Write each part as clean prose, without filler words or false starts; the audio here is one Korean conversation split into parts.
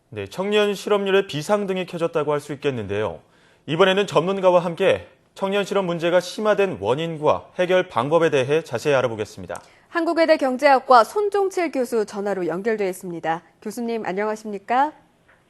네, 청년 실업률의 비상등이 켜졌다고 할 수 있겠는데요. 이번에는 전문가와 함께 청년 실업 문제가 심화된 원인과 해결 방법에 대해 자세히 알아보겠습니다. 한국외대 경제학과 손종칠 교수 전화로 연결돼 있습니다. 교수님 안녕하십니까?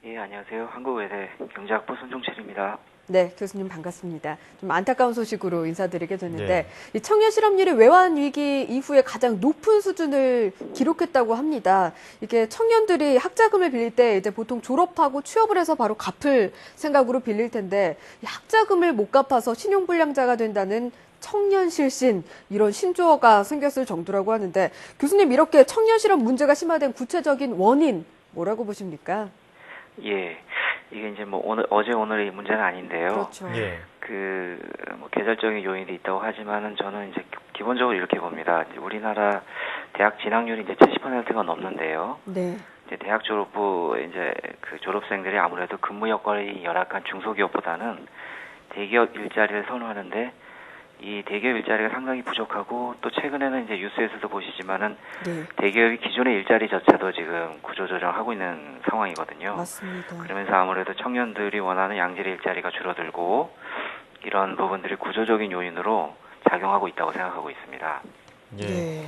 예, 안녕하세요. 한국외대 경제학부 손종칠입니다. 네, 교수님 반갑습니다. 좀 안타까운 소식으로 인사드리게 됐는데 예. 이 청년 실업률이 외환 위기 이후에 가장 높은 수준을 기록했다고 합니다. 이게 청년들이 학자금을 빌릴 때 이제 보통 졸업하고 취업을 해서 바로 갚을 생각으로 빌릴 텐데 이 학자금을 못 갚아서 신용불량자가 된다는 청년 실신 이런 신조어가 생겼을 정도라고 하는데 교수님 이렇게 청년 실업 문제가 심화된 구체적인 원인 뭐라고 보십니까? 예, 이게 이제 뭐 어제 오늘의 문제는 아닌데요. 그렇죠. 예. 뭐 계절적인 요인도 있다고 하지만은 저는 이제 기본적으로 이렇게 봅니다. 이제 우리나라 대학 진학률이 이제 70%가 넘는데요. 네. 이제 대학 졸업 후 이제 그 졸업생들이 아무래도 근무 여건이 열악한 중소기업보다는 대기업 일자리를 선호하는데 이 대기업 일자리가 상당히 부족하고 또 최근에는 이제 뉴스에서도 보시지만은 네. 대기업이 기존의 일자리조차도 지금 구조조정하고 있는 상황이거든요. 맞습니다. 그러면서 아무래도 청년들이 원하는 양질의 일자리가 줄어들고 이런 부분들이 구조적인 요인으로 작용하고 있다고 생각하고 있습니다. 예. 네.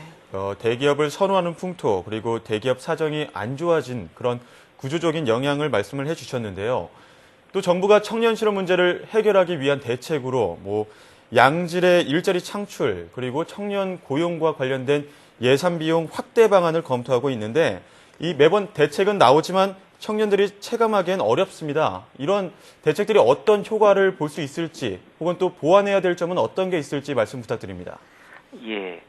대기업을 선호하는 풍토 그리고 대기업 사정이 안 좋아진 그런 구조적인 영향을 말씀을 해주셨는데요. 또 정부가 청년 실업 문제를 해결하기 위한 대책으로 양질의 일자리 창출 그리고 청년 고용과 관련된 예산 비용 확대 방안을 검토하고 있는데 이 매번 대책은 나오지만 청년들이 체감하기엔 어렵습니다. 이런 대책들이 어떤 효과를 볼 수 있을지 혹은 또 보완해야 될 점은 어떤 게 있을지 말씀 부탁드립니다. 예.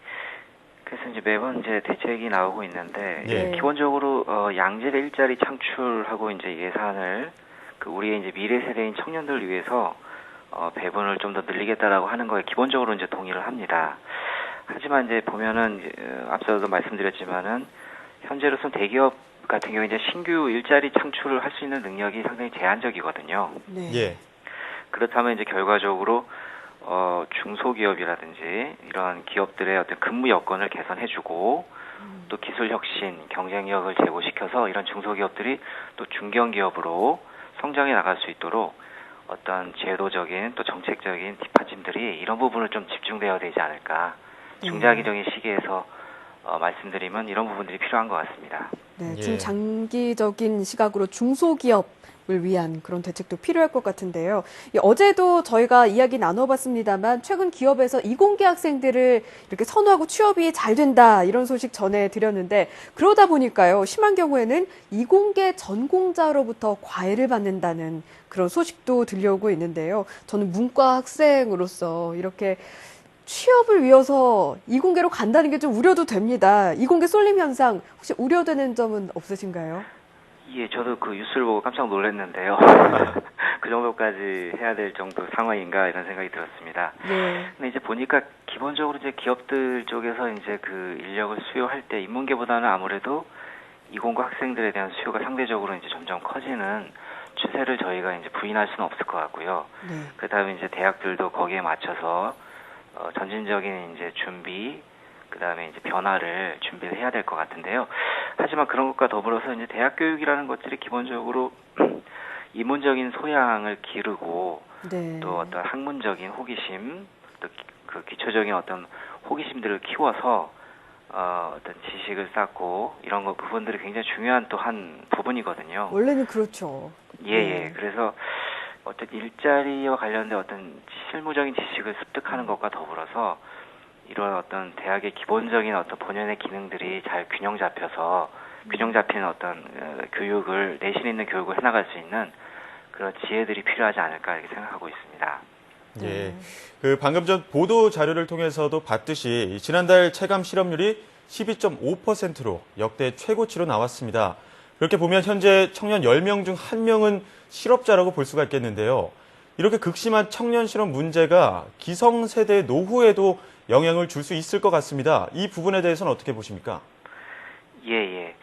그래서 이제 매번 이제 대책이 나오고 있는데 예. 기본적으로 양질의 일자리 창출하고 이제 예산을 우리의 이제 미래 세대인 청년들을 위해서 배분을 좀 더 늘리겠다라고 하는 거에 기본적으로 이제 동의를 합니다. 하지만 이제 보면은 앞서도 말씀드렸지만은 현재로서는 대기업 같은 경우에 이제 신규 일자리 창출을 할 수 있는 능력이 상당히 제한적이거든요. 네. 예. 그렇다면 이제 결과적으로 중소기업이라든지 이런 기업들의 어떤 근무 여건을 개선해주고 또 기술 혁신, 경쟁력을 제고시켜서 이런 중소기업들이 또 중견기업으로 성장해 나갈 수 있도록 어떤 제도적인 또 정책적인 뒷받침들이 이런 부분을 좀 집중되어야 되지 않을까. 중장기적인 시기에서 말씀드리면 이런 부분들이 필요한 것 같습니다. 네, 예. 중장기적인 시각으로 중소기업을 위한 그런 대책도 필요할 것 같은데요. 어제도 저희가 이야기 나눠봤습니다만 최근 기업에서 이공계 학생들을 이렇게 선호하고 취업이 잘 된다 이런 소식 전해드렸는데 그러다 보니까요. 심한 경우에는 이공계 전공자로부터 과외를 받는다는 그런 소식도 들려오고 있는데요. 저는 문과 학생으로서 이렇게 취업을 위해서 이공계로 간다는 게 좀 우려도 됩니다. 이공계 쏠림 현상 혹시 우려되는 점은 없으신가요? 예, 저도 그 뉴스를 보고 깜짝 놀랐는데요. 그 정도까지 해야 될 정도 상황인가 이런 생각이 들었습니다. 네. 근데 이제 보니까 기본적으로 이제 기업들 쪽에서 이제 그 인력을 수요할 때 인문계보다는 아무래도 이공계 학생들에 대한 수요가 상대적으로 이제 점점 커지는 추세를 저희가 이제 부인할 수는 없을 것 같고요. 네. 그다음에 이제 대학들도 거기에 맞춰서 점진적인 이제 준비, 그다음에 이제 변화를 준비를 해야 될 것 같은데요. 하지만 그런 것과 더불어서 이제 대학 교육이라는 것들이 기본적으로 이문적인 소양을 기르고 네. 또 어떤 학문적인 호기심, 또 그 기초적인 어떤 호기심들을 키워서 어떤 지식을 쌓고 이런 거 부분들이 굉장히 중요한 또 한 부분이거든요. 원래는 그렇죠. 예. 그래서 어떤 일자리와 관련된 어떤 실무적인 지식을 습득하는 것과 더불어서 이런 어떤 대학의 기본적인 어떤 본연의 기능들이 잘 균형 잡히는 어떤 교육을, 내신 있는 교육을 해나갈 수 있는 그런 지혜들이 필요하지 않을까 이렇게 생각하고 있습니다. 예. 방금 전 보도 자료를 통해서도 봤듯이 지난달 체감 실업률이 12.5%로 역대 최고치로 나왔습니다. 그렇게 보면 현재 청년 10명 중 1명은 실업자라고 볼 수가 있겠는데요. 이렇게 극심한 청년 실업 문제가 기성세대 노후에도 영향을 줄 수 있을 것 같습니다. 이 부분에 대해서는 어떻게 보십니까? 예.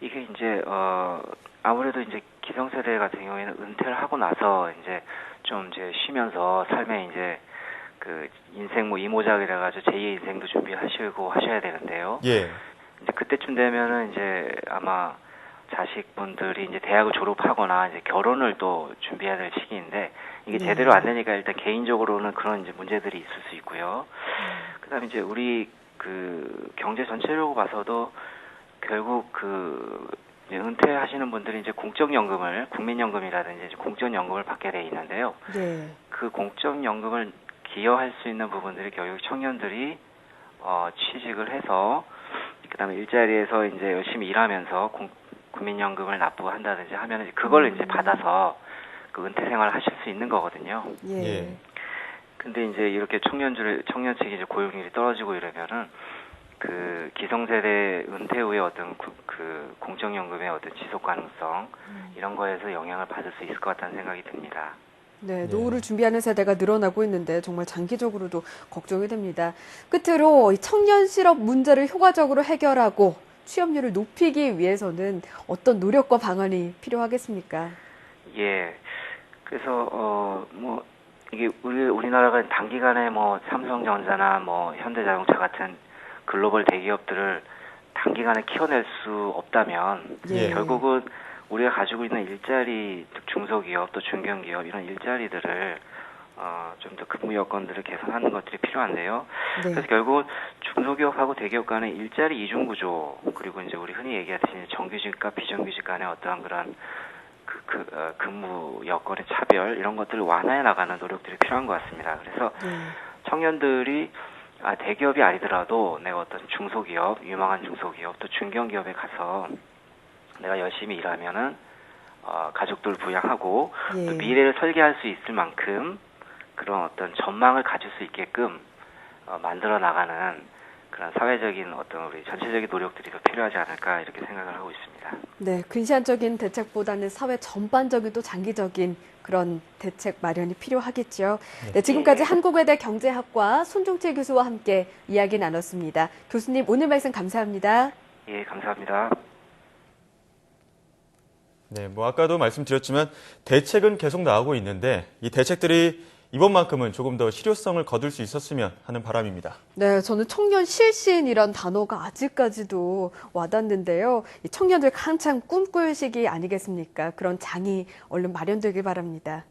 이게 이제 아무래도 이제 기성세대 같은 경우에는 은퇴를 하고 나서 이제 좀 이제 쉬면서 삶에 이제 그 인생 이모작이라 가지고 제2의 인생도 준비하시고 하셔야 되는데요. 예. 이제 그때쯤 되면은 이제 아마 자식분들이 이제 대학을 졸업하거나 이제 결혼을 또 준비해야 될 시기인데 이게 네. 제대로 안 되니까 일단 개인적으로는 그런 이제 문제들이 있을 수 있고요. 그다음에 이제 우리 그 경제 전체적으로 봐서도 결국 그 이제 은퇴하시는 분들이 이제 공적연금을 국민연금이라든지 이제 공적연금을 받게 돼 있는데요. 네. 그 공적연금을 기여할 수 있는 부분들이 결국 청년들이 취직을 해서 그다음에 일자리에서 이제 열심히 일하면서 국민연금을 납부한다든지 하면 그걸 이제 받아서 그 은퇴 생활을 하실 수 있는 거거든요. 예. 예. 근데 이제 이렇게 청년층이 이제 고용률이 떨어지고 이러면은 그 기성세대 은퇴 후에 어떤 그 공적연금의 어떤 지속 가능성 이런 거에서 영향을 받을 수 있을 것 같다는 생각이 듭니다. 네, 노후를 준비하는 세대가 늘어나고 있는데 정말 장기적으로도 걱정이 됩니다. 끝으로 이 청년 실업 문제를 효과적으로 해결하고 취업률을 높이기 위해서는 어떤 노력과 방안이 필요하겠습니까? 예. 그래서 뭐 이게 우리나라가 단기간에 뭐 삼성전자나 뭐 현대자동차 같은 글로벌 대기업들을 단기간에 키워낼 수 없다면 예. 결국은 우리가 가지고 있는 일자리, 즉 중소기업 또 중견기업 이런 일자리들을 좀 더 근무 여건들을 개선하는 것들이 필요한데요. 네. 그래서 결국은 중소기업하고 대기업 간의 일자리 이중 구조 그리고 이제 우리 흔히 얘기하듯이 정규직과 비정규직 간의 어떠한 그런 근무 여건의 차별 이런 것들을 완화해 나가는 노력들이 필요한 것 같습니다. 그래서 네. 청년들이 대기업이 아니더라도 내가 어떤 중소기업, 유망한 중소기업 또 중견기업에 가서 내가 열심히 일하면은 가족들 부양하고 예. 또 미래를 설계할 수 있을 만큼 그런 어떤 전망을 가질 수 있게끔 만들어 나가는 그런 사회적인 어떤 우리 전체적인 노력들이 더 필요하지 않을까 이렇게 생각을 하고 있습니다. 네, 근시안적인 대책보다는 사회 전반적인 또 장기적인 그런 대책 마련이 필요하겠죠. 네, 지금까지 한국외대 경제학과 손종채 교수와 함께 이야기 나눴습니다. 교수님, 오늘 말씀 감사합니다. 예, 감사합니다. 네, 뭐 아까도 말씀드렸지만 대책은 계속 나오고 있는데 이 대책들이 이번만큼은 조금 더 실효성을 거둘 수 있었으면 하는 바람입니다. 네, 저는 청년 실신이란 단어가 아직까지도 와닿는데요. 이 청년들 한창 꿈꿀 시기 아니겠습니까? 그런 장이 얼른 마련되길 바랍니다.